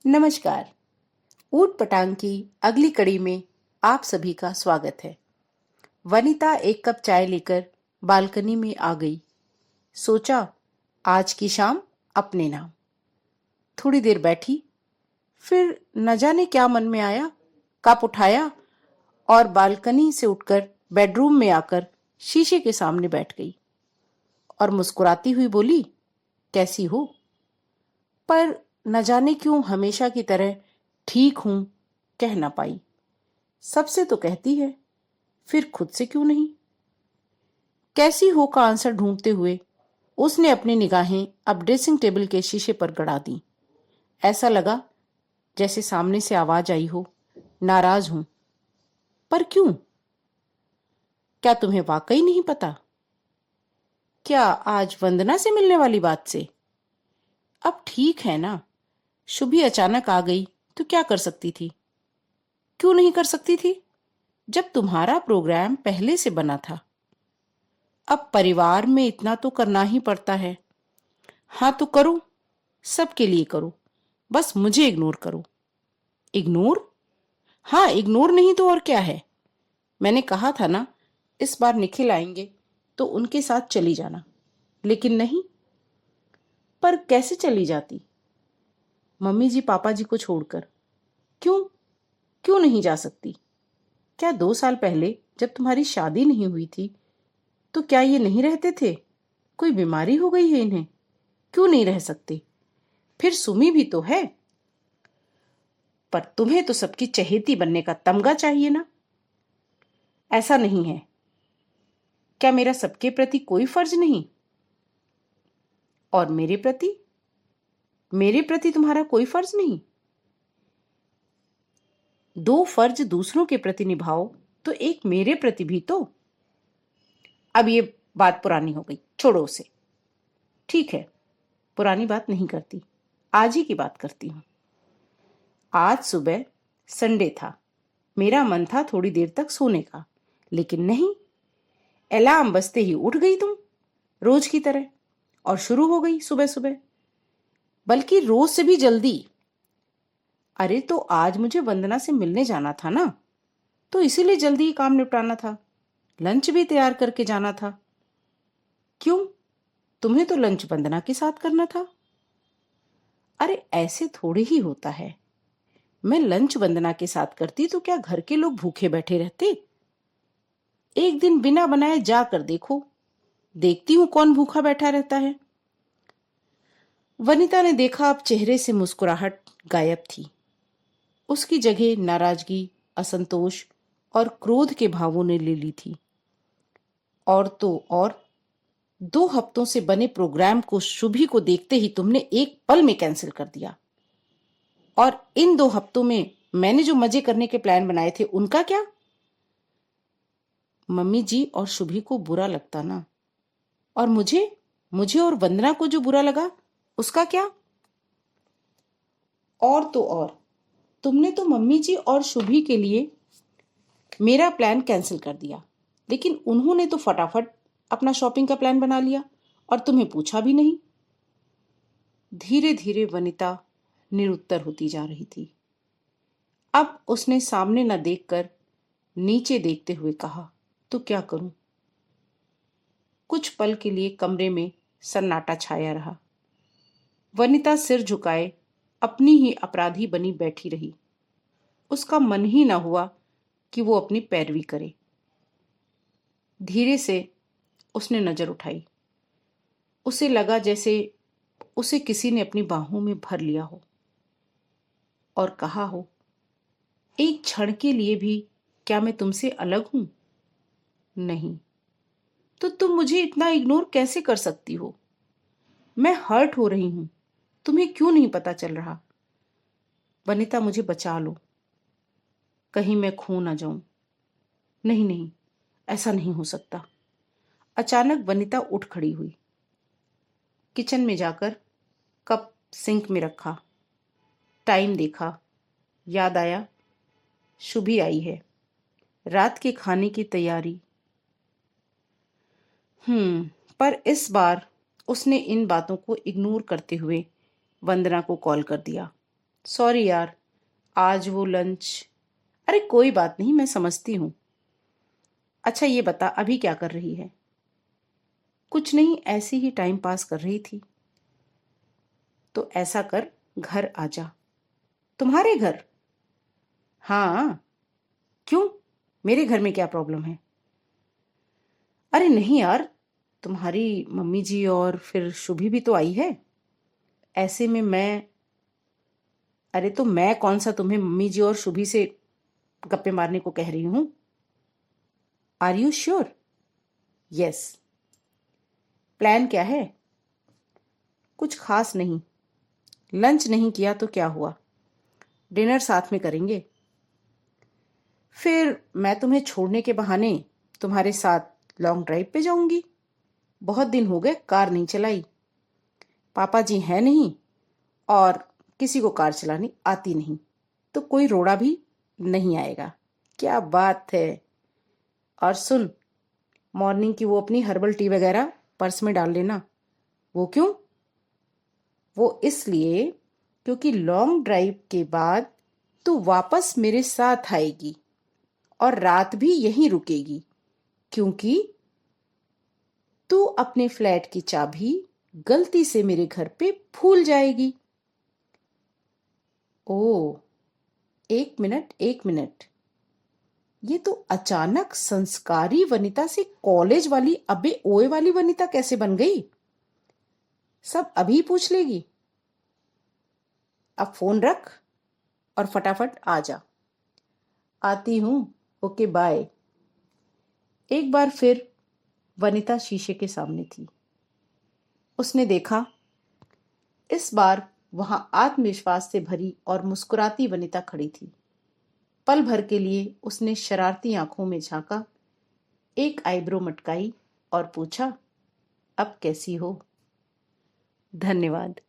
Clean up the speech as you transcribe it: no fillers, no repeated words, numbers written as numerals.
नमस्कार। ऊट पटांग की अगली कड़ी में आप सभी का स्वागत है। वनिता एक कप चाय लेकर बालकनी में आ गई। सोचा आज की शाम अपने नाम। थोड़ी देर बैठी, फिर न जाने क्या मन में आया, कप उठाया और बालकनी से उठकर बेडरूम में आकर शीशे के सामने बैठ गई और मुस्कुराती हुई बोली, कैसी हो? पर न जाने क्यों हमेशा की तरह ठीक हूं कह ना पाई। सबसे तो कहती है, फिर खुद से क्यों नहीं? कैसी हो का आंसर ढूंढते हुए उसने अपनी निगाहें अब ड्रेसिंग टेबल के शीशे पर गड़ा दी। ऐसा लगा जैसे सामने से आवाज आई हो, नाराज हूं। पर क्यों? क्या तुम्हें वाकई नहीं पता? क्या आज वंदना से मिलने वाली बात से? अब ठीक है ना, शुभी अचानक आ गई तो क्या कर सकती थी? क्यों नहीं कर सकती थी, जब तुम्हारा प्रोग्राम पहले से बना था। अब परिवार में इतना तो करना ही पड़ता है। हाँ तो करो, सबके लिए करो, बस मुझे इग्नोर करो। इग्नोर? हाँ, इग्नोर नहीं तो और क्या है। मैंने कहा था ना, इस बार निखिल आएंगे तो उनके साथ चली जाना, लेकिन नहीं। पर कैसे चली जाती, मम्मी जी पापा जी को छोड़कर? क्यों? क्यों नहीं जा सकती? क्या 2 साल पहले जब तुम्हारी शादी नहीं हुई थी तो क्या ये नहीं रहते थे? कोई बीमारी हो गई है इन्हें? क्यों नहीं रह सकते? फिर सुमी भी तो है। पर तुम्हें तो सबकी चहेती बनने का तमगा चाहिए ना। ऐसा नहीं है। क्या मेरा सबके प्रति कोई फर्ज नहीं? और मेरे प्रति तुम्हारा कोई फर्ज नहीं? 2 फर्ज दूसरों के प्रति निभाओ तो एक मेरे प्रति भी तो। अब ये बात पुरानी हो गई, छोड़ो उसे। ठीक है, पुरानी बात नहीं करती, आज ही की बात करती हूं। आज सुबह संडे था। मेरा मन था थोड़ी देर तक सोने का, लेकिन नहीं। अलार्म बजते ही उठ गई तुम, रोज की तरह, और शुरू हो गई सुबह सुबह, बल्कि रोज से भी जल्दी। अरे तो आज मुझे वंदना से मिलने जाना था ना, तो इसीलिए जल्दी ही काम निपटाना था। लंच भी तैयार करके जाना था। क्यों? तुम्हें तो लंच वंदना के साथ करना था। अरे ऐसे थोड़े ही होता है। मैं लंच वंदना के साथ करती तो क्या घर के लोग भूखे बैठे रहते? एक दिन बिना बनाए जा कर देखो, देखती हूं कौन भूखा बैठा रहता है। वनिता ने देखा अब चेहरे से मुस्कुराहट गायब थी। उसकी जगह नाराजगी, असंतोष और क्रोध के भावों ने ले ली थी। और तो और, 2 हफ्तों से बने प्रोग्राम को शुभी को देखते ही तुमने एक पल में कैंसिल कर दिया। और इन 2 हफ्तों में मैंने जो मजे करने के प्लान बनाए थे उनका क्या? मम्मी जी और शुभी को बुरा लगता ना, और मुझे मुझे और वंदना को जो बुरा लगा उसका क्या? और तो और, तुमने तो मम्मी जी और शुभी के लिए मेरा प्लान कैंसिल कर दिया, लेकिन उन्होंने तो फटाफट अपना शॉपिंग का प्लान बना लिया और तुम्हें पूछा भी नहीं। धीरे धीरे वनिता निरुत्तर होती जा रही थी। अब उसने सामने न देखकर नीचे देखते हुए कहा, तो क्या करूं? कुछ पल के लिए कमरे में सन्नाटा छाया रहा। वनिता सिर झुकाए अपनी ही अपराधी बनी बैठी रही। उसका मन ही न हुआ कि वो अपनी पैरवी करे। धीरे से उसने नजर उठाई। उसे लगा जैसे उसे किसी ने अपनी बाहों में भर लिया हो और कहा हो, एक क्षण के लिए भी क्या मैं तुमसे अलग हूं? नहीं। तो तुम मुझे इतना इग्नोर कैसे कर सकती हो? मैं हर्ट हो रही हूं, तुम्हें क्यों नहीं पता चल रहा? वनिता, मुझे बचा लो, कहीं मैं खो ना जाऊं। नहीं नहीं, ऐसा नहीं हो सकता। अचानक वनिता उठ खड़ी हुई। किचन में जाकर कप सिंक में रखा। टाइम देखा। याद आया, शुभी आई है, रात के खाने की तैयारी। पर इस बार उसने इन बातों को इग्नोर करते हुए वंदना को कॉल कर दिया। सॉरी यार, आज वो लंच। अरे कोई बात नहीं, मैं समझती हूँ। अच्छा ये बता, अभी क्या कर रही है? कुछ नहीं, ऐसी ही टाइम पास कर रही थी। तो ऐसा कर, घर आ जा। तुम्हारे घर? हाँ। क्यों? मेरे घर में क्या प्रॉब्लम है? अरे नहीं यार, तुम्हारी मम्मी जी और फिर शुभी भी तो आई है। ऐसे में मैं अरे तो मैं कौन सा तुम्हें मम्मी जी और शुभी से गप्पे मारने को कह रही हूँ। Are you sure? Yes. Plan क्या है? कुछ खास नहीं। लंच नहीं किया तो क्या हुआ, डिनर साथ में करेंगे। फिर मैं तुम्हें छोड़ने के बहाने तुम्हारे साथ लॉन्ग ड्राइव पे जाऊंगी। बहुत दिन हो गए कार नहीं चलाई। पापा जी हैं नहीं, और किसी को कार चलानी आती नहीं, तो कोई रोड़ा भी नहीं आएगा। क्या बात है। और सुन, मॉर्निंग की वो अपनी हर्बल टी वगैरह पर्स में डाल लेना। वो क्यों? वो इसलिए क्योंकि लॉन्ग ड्राइव के बाद तू वापस मेरे साथ आएगी और रात भी यहीं रुकेगी, क्योंकि तू अपने फ्लैट की चाबी गलती से मेरे घर पे भूल जाएगी। ओ, एक मिनट एक मिनट। ये तो अचानक संस्कारी वनिता से कॉलेज वाली अबे ओए वाली वनिता कैसे बन गई? सब अभी पूछ लेगी। अब फोन रख और फटाफट आ जा। आती हूं। Okay bye. एक बार फिर वनिता शीशे के सामने थी। उसने देखा, इस बार वहां आत्मविश्वास से भरी और मुस्कुराती वनिता खड़ी थी। पल भर के लिए उसने शरारती आंखों में झांका, एक आईब्रो मटकाई और पूछा, अब कैसी हो? धन्यवाद।